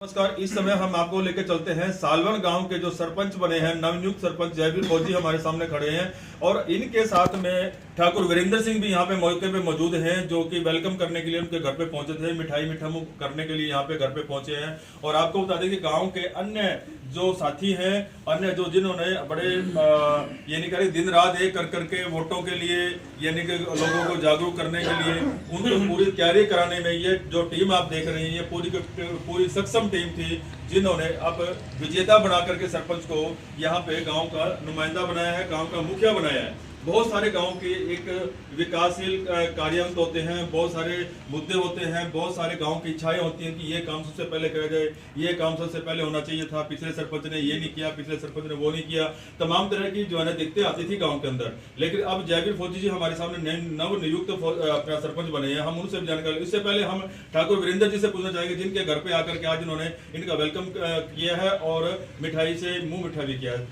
नमस्कार। इस समय हम आपको लेकर चलते हैं सालवन गांव के जो सरपंच बने हैं, नवनियुक्त सरपंच जयवीर फौजी हमारे सामने खड़े हैं और इनके साथ में ठाकुर वीरेंद्र सिंह भी यहाँ पे मौके पे मौजूद हैं, जो कि वेलकम करने के लिए उनके घर पे पहुंचे थे, मिठाई मीठा मुंह करने के लिए यहाँ पे घर पे पहुंचे हैं। और आपको बता दें कि गाँव के अन्य जो साथी हैं, अन्य जो जिन्होंने बड़े यानी कि दिन रात एक कर करके वोटों के लिए यानी कि लोगों को जागरूक करने के लिए उनको पूरी तैयारी कराने में ये जो टीम आप देख रहे हैं, ये पूरी सक्षम टीम थी, जिन्होंने अब विजेता बना करके सरपंच को यहाँ पे गांव का नुमाइंदा बनाया है, गांव का मुखिया बनाया है। बहुत सारे गांव के एक विकासशील कार्यान्वित होते हैं, बहुत सारे मुद्दे होते हैं, बहुत सारे गांव की इच्छाएं होती हैं कि ये काम सबसे पहले किया जाए, ये काम सबसे पहले होना चाहिए था, पिछले सरपंच ने ये नहीं किया, पिछले सरपंच ने वो नहीं किया, तमाम तरह की जो है दिक्कतें आती थी गांव के अंदर। लेकिन अब जयवीर फौजी जी हमारे सामने नव नियुक्त अपना सरपंच बने हैं, हम उनसे जानकारी। इससे पहले हम ठाकुर वीरेंद्र जी से पूछना चाहेंगे, जिनके घर पे आकर के आज इन्होंने इनका वेलकम किया है और मिठाई से मुंह मिठा भी किया है।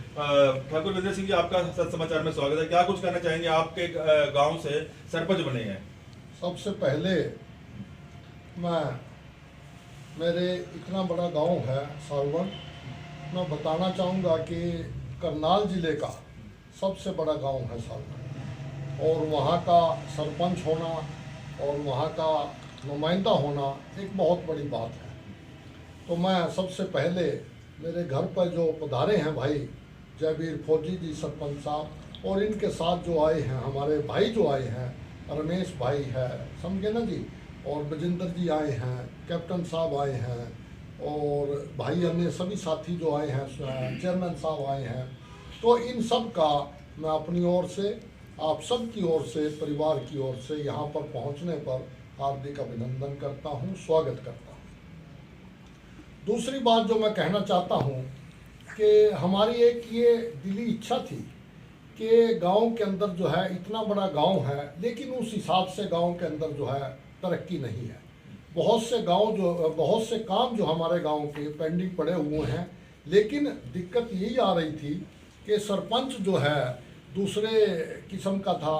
ठाकुर वीरेंद्र सिंह जी, आपका समाचार में स्वागत है। क्या कुछ कहना चाहेंगे, आपके गांव से सरपंच बने हैं? सबसे पहले मेरे इतना बड़ा गांव है सालवन, मैं बताना चाहूँगा कि करनाल जिले का सबसे बड़ा गांव है सालवन, और वहाँ का सरपंच होना और वहाँ का नुमाइंदा होना एक बहुत बड़ी बात है। तो मैं सबसे पहले मेरे घर पर जो पधारे हैं भाई जयवीर फौजी जी सरपंच साहब, और इनके साथ जो आए हैं हमारे भाई जो आए हैं, रमेश भाई है, समझे ना जी, और बजिंदर जी आए हैं, कैप्टन साहब आए हैं, और भाई अन्य सभी साथी जो आए हैं, चेयरमैन साहब आए हैं। तो इन सब का मैं अपनी ओर से, आप सब की ओर से, परिवार की ओर से यहाँ पर पहुँचने पर हार्दिक अभिनंदन करता हूँ, स्वागत करता हूँ। दूसरी बात जो मैं कहना चाहता हूँ कि हमारी एक ये दिली इच्छा थी कि गांव के अंदर जो है, इतना बड़ा गांव है लेकिन उस हिसाब से गांव के अंदर जो है तरक्की नहीं है। बहुत से काम जो हमारे गांव के पेंडिंग पड़े हुए हैं, लेकिन दिक्कत यही आ रही थी कि सरपंच जो है दूसरे किस्म का था,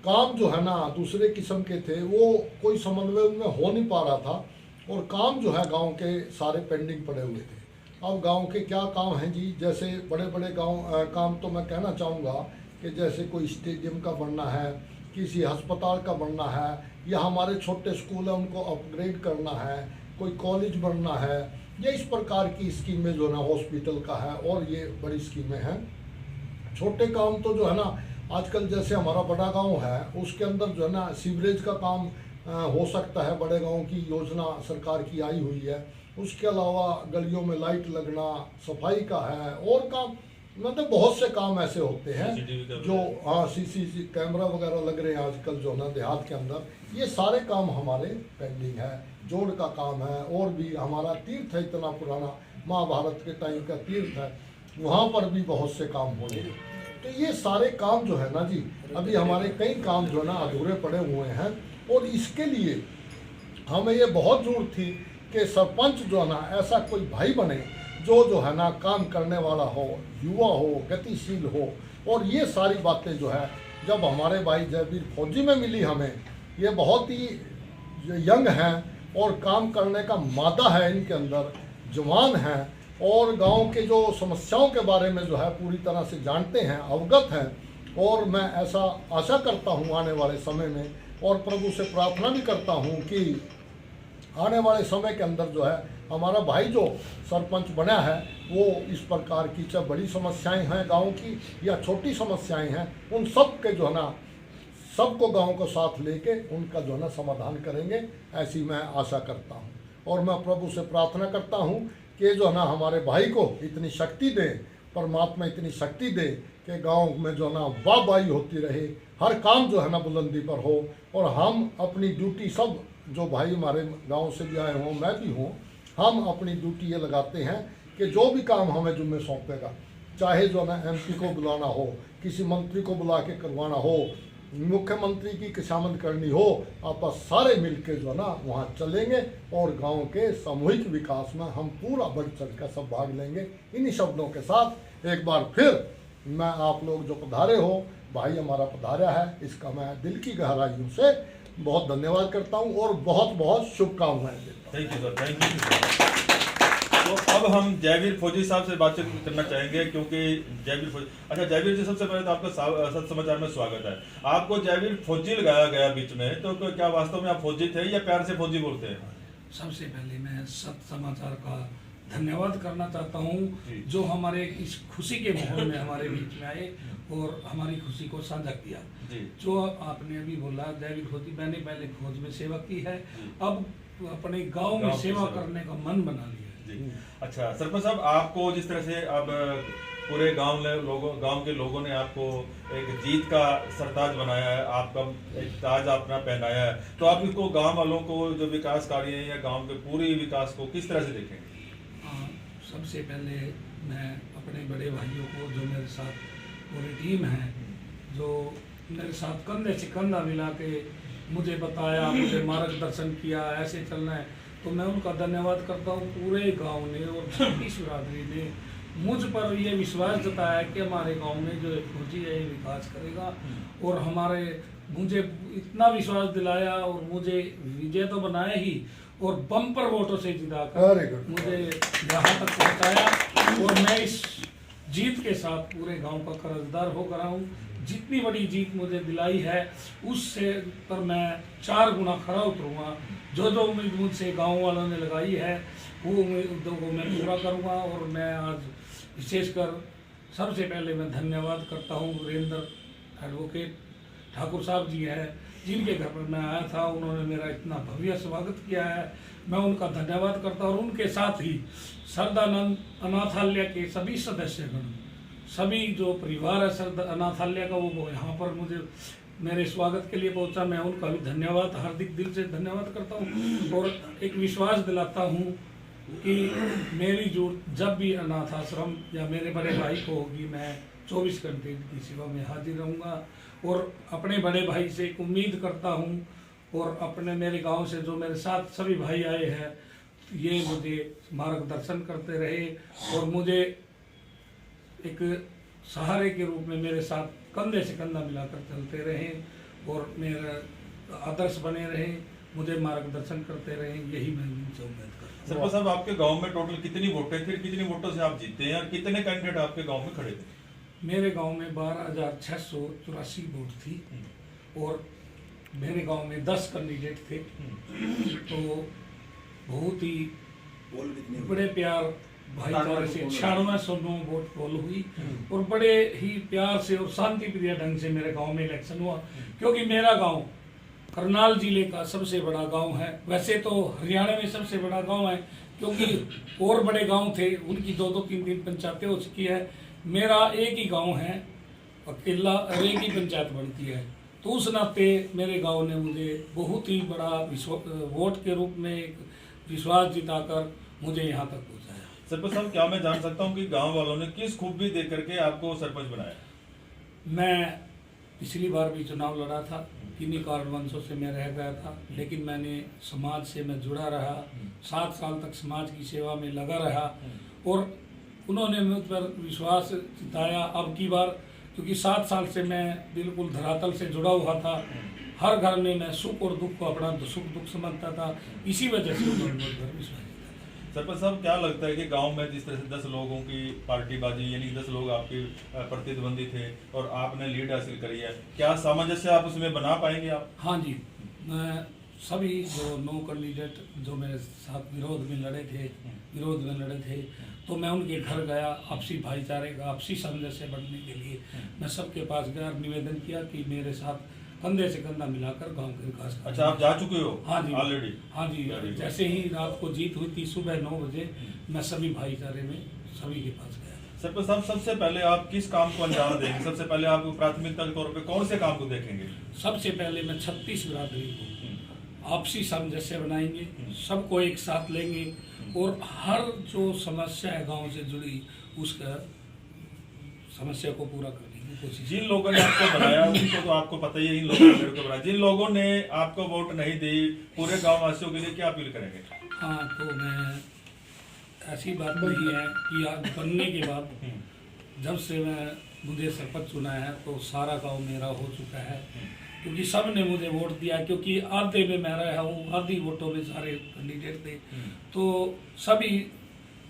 काम जो है ना दूसरे किस्म के थे, वो कोई समन्वय उनमें हो नहीं पा रहा था, और काम जो है गाँव के सारे पेंडिंग पड़े हुए थे। अब गांव के क्या काम हैं जी, जैसे बड़े बड़े काम तो मैं कहना चाहूँगा कि जैसे कोई स्टेडियम का बनना है, किसी अस्पताल का बनना है, या हमारे छोटे स्कूल है उनको अपग्रेड करना है, कोई कॉलेज बनना है, ये इस प्रकार की स्कीमें जो है ना, हॉस्पिटल का है, और ये बड़ी स्कीमें हैं। छोटे काम तो जो है ना, आजकल जैसे हमारा बड़ा गाँव है उसके अंदर जो है ना सीवरेज का काम हो सकता है, बड़े गाँव की योजना सरकार की आई हुई है। उसके अलावा गलियों में लाइट लगना, सफाई का है, और काम मतलब बहुत से काम ऐसे होते हैं जो सीसीटीवी कैमरा वगैरह लग रहे हैं आजकल जो ना देहात के अंदर, ये सारे काम हमारे पेंडिंग है। जोड़ का काम है, और भी हमारा तीर्थ है इतना पुराना, महाभारत के टाइम का तीर्थ है, वहाँ पर भी बहुत से काम होने। तो ये सारे काम जो है ना जी, अभी हमारे कई काम जो है ना अधूरे पड़े हुए हैं, और इसके लिए हमें ये बहुत जरूरत थी कि सरपंच जो है ना ऐसा कोई भाई बने जो है ना काम करने वाला हो, युवा हो, गतिशील हो। और ये सारी बातें जो है जब हमारे भाई जयवीर फौजी में मिली हमें, ये बहुत ही यंग हैं और काम करने का मादा है इनके अंदर, जवान हैं, और गांव के जो समस्याओं के बारे में जो है पूरी तरह से जानते हैं, अवगत हैं। और मैं ऐसा आशा करता हूँ आने वाले समय में, और प्रभु से प्रार्थना भी करता हूँ कि आने वाले समय के अंदर जो है हमारा भाई जो सरपंच बना है, वो इस प्रकार की चाहे बड़ी समस्याएं हैं गांव की या छोटी समस्याएं हैं, उन सब के जो है ना, सबको गांव को साथ लेके उनका जो है ना समाधान करेंगे, ऐसी मैं आशा करता हूं। और मैं प्रभु से प्रार्थना करता हूं कि जो है ना हमारे भाई को इतनी शक्ति दे, परमात्मा इतनी शक्ति दे कि गाँव में जो है ना वाहवाही होती रहे, हर काम जो है ना बुलंदी पर हो, और हम अपनी ड्यूटी, सब जो भाई हमारे गांव से भी आए हों, मैं भी हूँ, हम अपनी ड्यूटी ये लगाते हैं कि जो भी काम हमें जुम्मे सौंपेगा, चाहे जो ना एमपी को बुलाना हो, किसी मंत्री को बुला के करवाना हो, मुख्यमंत्री की खुशामद करनी हो, आपस सारे मिलके जो ना वहाँ चलेंगे, और गांव के सामूहिक विकास में हम पूरा बढ़ चढ़ कर सब भाग लेंगे। इन्हीं शब्दों के साथ एक बार फिर मैं आप लोग जो पधारे हो, भाई हमारा पधारा है, इसका मैं दिल की गहराइयों से बहुत धन्यवाद करता हूँ और बहुत बहुत शुभकामनाएं देता हूँ। Thank you sir, thank you. अब हम जयवीर फौजी साहब से बातचीत करना चाहेंगे, क्योंकि जयवीर फौजी, अच्छा जयवीर जी, सबसे पहले तो आपका सत समाचार में स्वागत है। आपको जयवीर फौजी लगाया गया बीच में, तो क्या वास्तव में आप फौजी थे या प्यार से फौजी बोलते हैं? सबसे पहले मैं सत समाचार का धन्यवाद करना चाहता हूँ, जो हमारे इस खुशी के माहौल में हमारे बीच में आए और हमारी खुशी को साझा किया। जो आपने अभी बोला जयवीर फौजी, मैंने पहले फौज में सेवा की है, अब अपने गांव में सेवा करने का मन बना लिया। अच्छा सरपंच साहब, आपको जिस तरह से अब पूरे गांव के लोगों ने आपको एक जीत का सरताज बनाया है, आपका एक ताज अपना पहनाया है, तो आप इसको गांव वालों को जो विकास कार्य है या गांव के पूरे विकास को किस तरह से देखेंगे? सबसे पहले मैं अपने बड़े भाइयों को, जो मेरे साथ पूरी टीम है, जो मेरे साथ कंधे से कंधा मिला के मुझे बताया, मुझे मार्गदर्शन किया, ऐसे चलना है, तो मैं उनका धन्यवाद करता हूँ। पूरे गांव ने और छत्तीस बिरादरी ने मुझ पर ये विश्वास जताया कि हमारे गांव में जो एक फौजी है ये विकास करेगा, और मुझे इतना विश्वास दिलाया और मुझे विजय तो बनाया ही, और बम्पर वोटों से जिताकर मुझे यहाँ तक पहुँचाया, और मैं इस जीत के साथ पूरे गांव का कर्जदार होकर आऊँ। जितनी बड़ी जीत मुझे दिलाई है उससे पर मैं 4 गुना खरा उतरूँगा। जो उम्मीद मुझसे गांव वालों ने लगाई है वो उम्मीदों को मैं पूरा करूँगा। और मैं आज विशेषकर सबसे पहले मैं धन्यवाद करता हूँ वीरेंद्र एडवोकेट ठाकुर साहब जी हैं, जिनके घर पर मैं आया था, उन्होंने मेरा इतना भव्य स्वागत किया है, मैं उनका धन्यवाद करता हूँ। और उनके साथ ही सरदानंद अनाथालय के सभी सदस्यगण, सभी जो परिवार है सरदा अनाथालय का, वो यहाँ पर मुझे मेरे स्वागत के लिए पहुँचा, मैं उनका भी धन्यवाद, हार्दिक दिल से धन्यवाद करता हूँ। और एक विश्वास दिलाता हूँ कि मेरी जरूरत जब भी अनाथ आश्रम या मेरे बड़े भाई को होगी, मैं 24 घंटे की सेवा में हाजिर रहूँगा। और अपने बड़े भाई से एक उम्मीद करता हूँ, और अपने मेरे गांव से जो मेरे साथ सभी भाई आए हैं, ये मुझे मार्गदर्शन करते रहे और मुझे एक सहारे के रूप में मेरे साथ कंधे से कंधा मिलाकर चलते रहे और मेरा आदर्श बने रहे, मुझे मार्गदर्शन करते रहे, यही मैं उनसे उम्मीद करता हूँ। सरपंच साहब, आपके गांव में टोटल कितनी वोटें थी, कितनी वोटों से आप जीते हैं और कितने कैंडिडेट आपके गांव में खड़े थे? मेरे गांव में 12,684 वोट थी और मेरे गांव में 10 कैंडिडेट थे। तो बहुत ही बड़े प्यार भाईचारे से 9609 वोट पोल हुई और बड़े ही प्यार से और शांति प्रिय ढंग से मेरे गांव में इलेक्शन हुआ। क्योंकि मेरा गांव करनाल जिले का सबसे बड़ा गांव है, वैसे तो हरियाणा में सबसे बड़ा गांव है, क्योंकि और बड़े गांव थे, उनकी 2-2, 3-3 पंचायतें हो चुकी है। मेरा एक ही गांव है अकेला और एक ही पंचायत बनती है, तो उस नाते मेरे गांव ने मुझे बहुत ही बड़ा वोट के रूप में एक विश्वास जिताकर मुझे यहाँ तक पहुँचाया। सरपंच साहब, क्या मैं जान सकता हूँ कि गांव वालों ने किस खूबी देख करके आपको सरपंच बनाया? मैं पिछली बार भी चुनाव लड़ा था, किन्हीं कारणवशों से मैं रह गया था, लेकिन मैंने समाज से मैं जुड़ा रहा, 7 साल तक समाज की सेवा में लगा रहा और उन्होंने मुझ पर विश्वास जताया। अब की बार क्योंकि 7 साल से मैं बिल्कुल धरातल से जुड़ा हुआ था, हर घर में मैं सुख और दुख को अपना सुख दुख समझता था, इसी वजह से उन्होंने मुझ पर विश्वास जताया। सरपंच साहब, क्या लगता है कि गांव में जिस तरह से 10 लोगों की पार्टीबाजी, यानी 10 लोग आपके प्रतिद्वंदी थे और आपने लीड हासिल करी है, क्या सामंजस्य आप उसमें बना पाएंगे आप? हाँ जी, मैं सभी जो 9 कैंडिडेट जो मेरे साथ विरोध में लड़े थे, तो मैं उनके घर गया, आपसी भाईचारे का आपसी सामंजस्य बढ़ने के लिए मैं सबके पास गया, निवेदन किया कि मेरे साथ कंधे से कंधा मिलाकर गांव के विकास। अच्छा, आप जा चुके हो? हाँ जी ऑलरेडी? हाँ जी, जैसे ही रात को जीत हुई थी सुबह 9 बजे मैं सभी भाईचारे में सभी के पास गया। सरपंच साहब, सबसे पहले आप किस काम को अंजाम देंगे? सबसे पहले आप प्राथमिकता के तौर पे कौन से काम को देखेंगे? सबसे पहले मैं 36 बिरादरी को आपसी सामंजस्य बनाएंगे, सबको एक साथ लेंगे और हर जो समस्या है गांव से जुड़ी उसका समस्या को पूरा करने की कोशिश। जिन लोगों ने आपको बनाया उनको तो आपको पता ही है, इन लोगों ने बनाया, जिन लोगों ने आपको वोट नहीं दी, पूरे गाँव वासियों के लिए क्या अपील करेंगे? हाँ, तो मैं ऐसी बात नहीं है कि आज बनने के बाद जब से मुझे सरपंच चुना है तो सारा गांव मेरा हो चुका है, क्योंकि सब ने मुझे वोट दिया, क्योंकि आधे में मैं रहा हूँ, आधी वोटों में सारे कैंडिडेट थे, तो सभी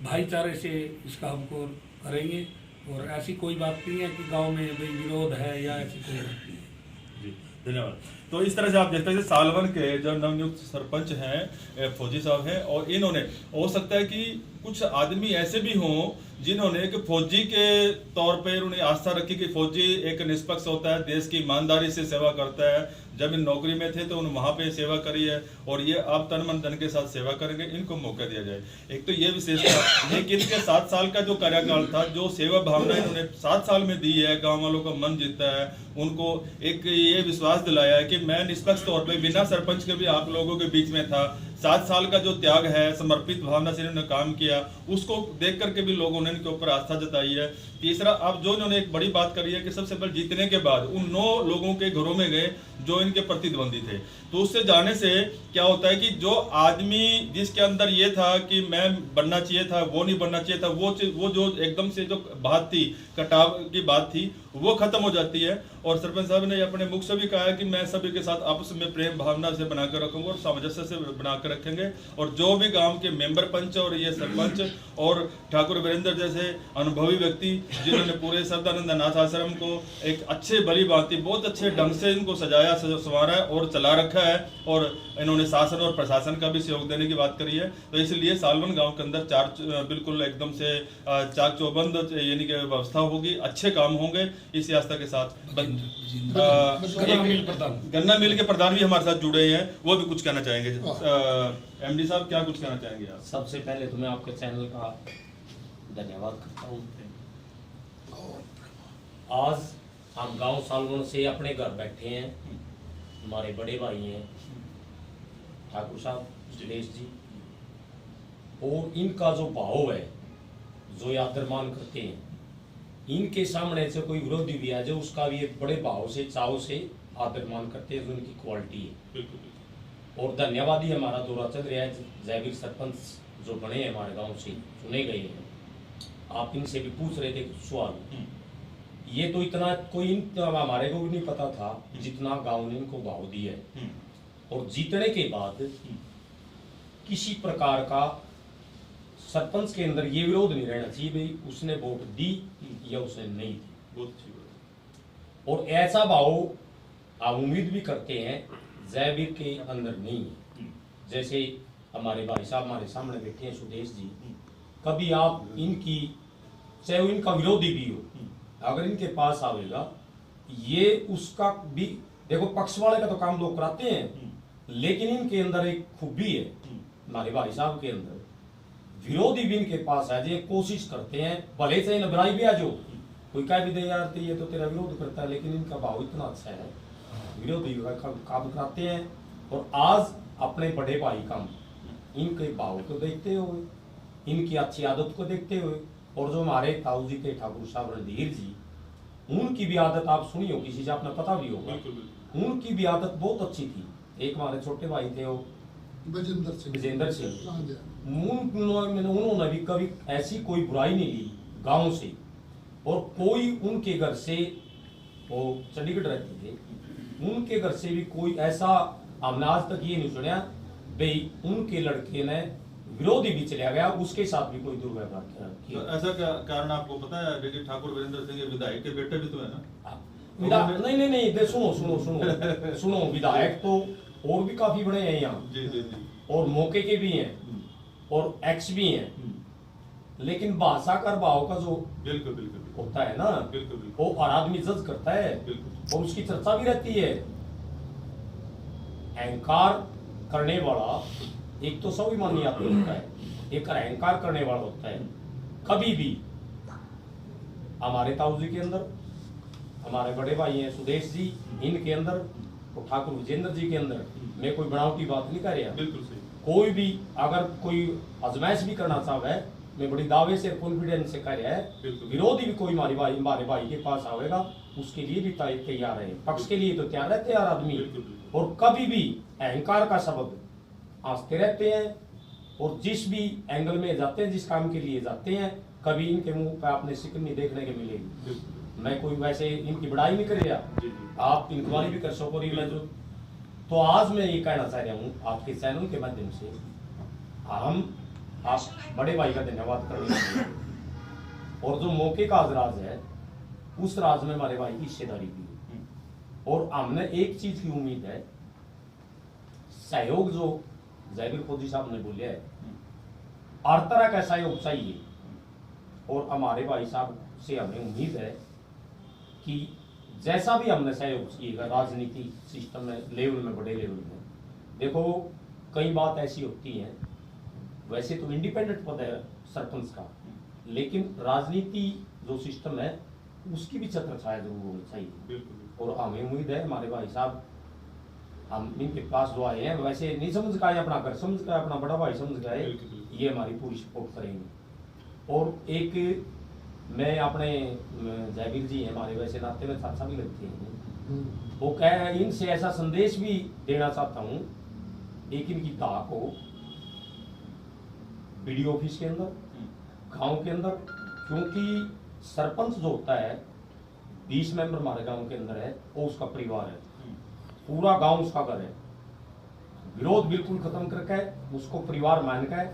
भाईचारे से इसका हमको करेंगे। और ऐसी कोई बात नहीं है कि गांव में भाई विरोध है या ऐसी कोई बात नहीं है। जी धन्यवाद। तो इस तरह से आप देखते हैं कि सालवन के जो नवनियुक्त सरपंच हैं फौजी साहब हैं, और इन्होंने हो सकता है कि कुछ आदमी ऐसे भी हों जिन्होंने एक फौजी के तौर पे उन्हें आस्था रखी कि फौजी एक निष्पक्ष होता है, देश की ईमानदारी से सेवा करता है। जब इन नौकरी में थे तो उन्होंने वहाँ पे सेवा करी है, और ये अब तन मन धन के साथ सेवा करेंगे, इनको मौका दिया जाए। एक तो ये विशेषता, लेकिन इनके 7 साल का जो कार्यकाल था, जो सेवा भावना इन्होंने 7 साल में दी है, गाँव वालों का मन जीता है, उनको एक ये विश्वास दिलाया है कि मैं निष्पक्ष तौर पर बिना सरपंच के भी आप लोगों के बीच में था। 7 साल का जो त्याग है, समर्पित भावना से इन्होंने काम किया, उसको देख करके भी लोगों ने इनके ऊपर आस्था जताई है। तीसरा, अब जो इन्होंने एक बड़ी बात करी है कि सबसे पहले जीतने के बाद उन 9 लोगों के घरों में गए जो इनके प्रतिद्वंदी थे। तो उससे जाने से क्या होता है कि जो आदमी जिसके अंदर ये था कि मैं बनना चाहिए था, वो नहीं बनना चाहिए था, वो जो एकदम से जो बात थी, कटाव की बात थी, वो खत्म हो जाती है। और सरपंच साहब ने अपने मुख से भी कहा है कि मैं सभी के साथ आपस में प्रेम भावना से बनाकर रखूंगा और सामंजस्य से बनाकर रखेंगे। और जो भी गांव के मेंबर पंच और ये सरपंच और ठाकुर वीरेंद्र जैसे अनुभवी व्यक्ति जिन्होंने पूरे सदानंद अनाथ आश्रम को एक अच्छे भली भांति बहुत अच्छे ढंग से इनको सजाया संवारा और चला रखा है, और इन्होंने शासन और प्रशासन का भी सहयोग देने की बात करी है। तो इसलिए सालवन गाँव के अंदर बिल्कुल एकदम से चाक चौबंद यानी कि व्यवस्था होगी, अच्छे काम होंगे, इस आस्था के साथ। गन्ना मिल के प्रधान भी हमारे साथ जुड़े हैं, वो भी कुछ कहना चाहेंगे। एमडी साहब क्या कुछ कहना चाहेंगे आप? सबसे पहले तो मैं आपके चैनल का धन्यवाद करता हूँ। आज हम गांव सालवन से अपने घर बैठे हैं, हमारे बड़े भाई हैं ठाकुर साहब सुरेश जी, और इनका जो भाव है, जो ये आदरमान करते हैं, इनके सामने से कोई विरोधी भी आ जाए उसका भी एक बड़े भाव से चाव से आदरमान करते हैं, जो इनकी क्वालिटी है। और धन्यवाद ही हमारा दौरा चल रहा है। जयवीर सरपंच जो बने हैं हमारे गांव से चुने गए हैं, आप इनसे भी पूछ रहे थे सवाल, ये तो इतना कोई हमारे को भी नहीं पता था जितना गांव ने इनको भाव दिया है। और जीतने के बाद किसी प्रकार का सरपंच के अंदर ये विरोध नहीं रहना चाहिए भाई उसने वोट दी या उसने नहीं दी। बहुत अच्छी बात। और ऐसा भाव आप उम्मीद भी करते हैं जयवीर के अंदर नहीं है। जैसे हमारे भाई साहब हमारे सामने बैठे हैं सुदेश जी, कभी आप इनकी चाहे वो इनका विरोधी भी हो, अगर इनके पास आवेगा ये उसका भी देखो, पक्ष वाले का तो काम लोग कराते हैं, लेकिन इनके अंदर एक खूबी है हमारे भाई साहब के अंदर, विरोधी भी इनके पास आ जाए कोशिश करते हैं, भले से नबराई भी आ जो कोई कह भी दे यार तो ये तो तेरा विरोध करता है, लेकिन इनका भाव इतना अच्छा है, विरोधी का काम कराते हैं। और आज अपने बड़े भाई का इनके भाव को देखते हुए, इनकी अच्छी आदत को देखते हुए, और जो हमारे ताऊ जी के ठाकुर साहब रणधीर जी, उनकी भी आदत आप सुनी हो, किसी से आपने पता भी होगा, उनकी भी आदत बहुत अच्छी थी। एक हमारे छोटे भाई थे वो विजेंद्र सिंह, उन्होंने भी कभी ऐसी कोई बुराई नहीं ली गांव से, और कोई उनके घर से, वो चंडीगढ़ रहते थे, उनके घर से भी कोई ऐसा हमने आज तक ये नहीं सुना भाई उनके लड़के ने विरोधी भी चला गया उसके साथ भी कोई दुर्व्यवहार किया। तो ऐसा क्या कारण आपको पता है? लेकिन ठाकुर वीरेंद्र सिंह विधायक के बेटे भी तो है ना? नहीं, सुनो विधायक तो और भी काफी बड़े हैं यहाँ, जी। और मौके के भी हैं और एक्स भी हैं, लेकिन भाषा का भाव का जो बिल्कुल होता है ना, बिल्कुल वो हर आदमी जज करता है और उसकी चर्चा भी रहती है। अहंकार करने वाला एक तो स्वाभिमानी आदमी होता है, एक अहंकार करने वाला होता है। कभी भी हमारे ताऊ जी के अंदर, हमारे बड़े भाई हैं सुदेश जी, इनके अंदर और ठाकुर विजेंद्र जी के अंदर मैं कोई बनावटी बात नहीं कर रहा। बिल्कुल सही। कोई भी अगर कोई आजमाइश भी करना चाहे है, मैं बड़ी दावे से कॉन्फिडेंस से कह रहा है, विरोधी भी कोई हमारे भाई के पास आवेगा उसके लिए भी तैयार है, पक्ष के लिए तो तैयार है तैयार आदमी। और कभी भी अहंकार का शब्द आंसते रहते हैं, और जिस भी एंगल में जाते हैं, जिस काम के लिए जाते हैं, कभी इनके मुंह पे आपने सिक्र नहीं देखने के मिलेगी। मैं कोई वैसे इनकी बड़ाई नहीं कर रहा, आप इंक्वायरी भी कर सको मैं जो। तो आज मैं ये कहना चाह रहा हूँ आपके चैनल के माध्यम से, हम आप बड़े भाई का धन्यवाद करने चाहिए। और जो मौके का राज है, उस राज में हमारे भाई की हिस्सेदारी भी है। और हमने एक चीज की उम्मीद है, सहयोग जो जैबीर फौजी साहब ने बोले है, हर तरह का सहयोग चाहिए। और हमारे भाई साहब से हमें उम्मीद है कि जैसा भी हमने सहयोग चाहिएगा राजनीति सिस्टम में, लेवल में, बड़े लेवल में। देखो कई बात ऐसी होती है, वैसे तो इंडिपेंडेंट पद है सरपंच का, लेकिन राजनीति जो सिस्टम है उसकी भी छत्र छाया जरूर होनी चाहिए। और हमें उम्मीद है हमारे भाई साहब, हम इनके पास जो आए हैं, वैसे नहीं समझ का आए, अपना घर समझ का, अपना बड़ा भाई समझ का है, ये हमारी पूरी सपोर्ट करेंगे। और एक मैं अपने जैबीर जी हमारे वैसे नाते में चाचा भी लगते हैं, वो कह इनसे ऐसा संदेश भी देना चाहता हूँ, एक इनकी ताक हो बीडीओ ऑफिस के अंदर, गांव के अंदर, क्योंकि सरपंच जो होता है 20 मेंबर हमारे गांव के अंदर है, वो उसका परिवार है, पूरा गांव उसका घर है। विरोध बिल्कुल खत्म करके उसको परिवार मान के,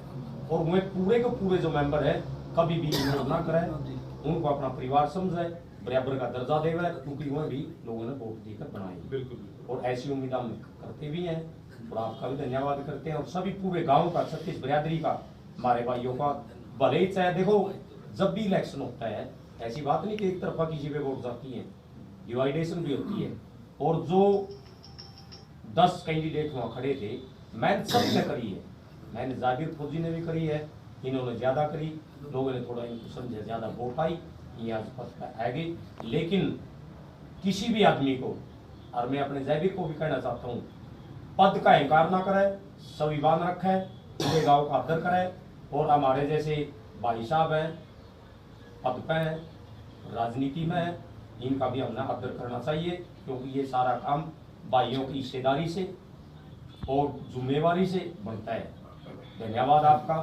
और वह पूरे के पूरे जो मेंबर है कभी भी विरोध ना करे, उनको अपना परिवार समझे, बराबर का दर्जा देवे, क्योंकि वह भी लोगों ने वोट देकर बनाई। बिल्कुल। और और ऐसी उम्मीद हम करते भी हैं, और आपका भी धन्यवाद करते हैं। और सभी पूरे गांव का, 36 बिरादरी का, हमारे भाइयों का, भले ही चाहे देखो जब भी इलेक्शन होता है, ऐसी बात नहीं कि एक तरफा किसी पे वोट जाती है, डिवाइडेशन भी होती है। और जो 10 कैंडिडेट वहाँ खड़े थे, मैंने सबने करी है, मैंने जैबीर फौजी ने भी करी है, इन्होंने ज्यादा करी, लोगों ने थोड़ा इनको समझे, ज्यादा वोट आई, ये आज पद आएगी। लेकिन किसी भी आदमी को, और मैं अपने जैबीर को भी कहना चाहता हूँ, पद का अहंकार ना करे, स्वाभिमान रखे, पूरे गांव का आदर करे। और हमारे जैसे भाई साहब हैं, पद पे हैं, राजनीति में है, इनका भी हमने आदर करना चाहिए, क्योंकि ये सारा काम भाइयों की हिस्सेदारी से और जिम्मेवारी से बनता है। धन्यवाद आपका।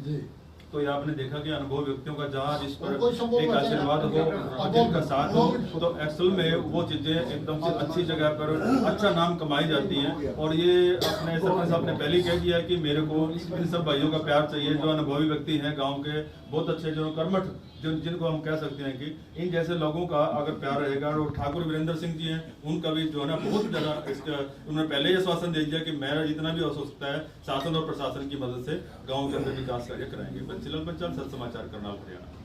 जी। तो ये आपने देखा कि अनुभव व्यक्तियों का जहाँ जिस पर कोई संभव एक बचे आशीर्वाद ना। हो, जिनका साथ हो, तो एक्चुअल में वो चीजें एकदम से अच्छी जगह पर अच्छा नाम कमाई जाती हैं। और ये अपने सरपंच साहब ने पहले कह दिया कि मेरे को इन सब भाइयों का प्यार चाहिए, जो अनुभवी व्यक्ति हैं, गाँव के बहुत अच्छे, जो कर्मठ, जिनको हम कह सकते हैं कि इन जैसे लोगों का अगर प्यार रहेगा। और ठाकुर वीरेंद्र सिंह जी हैं, उनका भी जो है ना बहुत ज्यादा इसका, उन्होंने पहले ही आश्वासन दे दिया कि मेरा जितना भी हो सकता है शासन और प्रशासन की मदद से गाँव के अंदर विकास कार्य कराएंगे। बंसीलाल पंचाल, सच समाचार, करनाल, हरियाणा।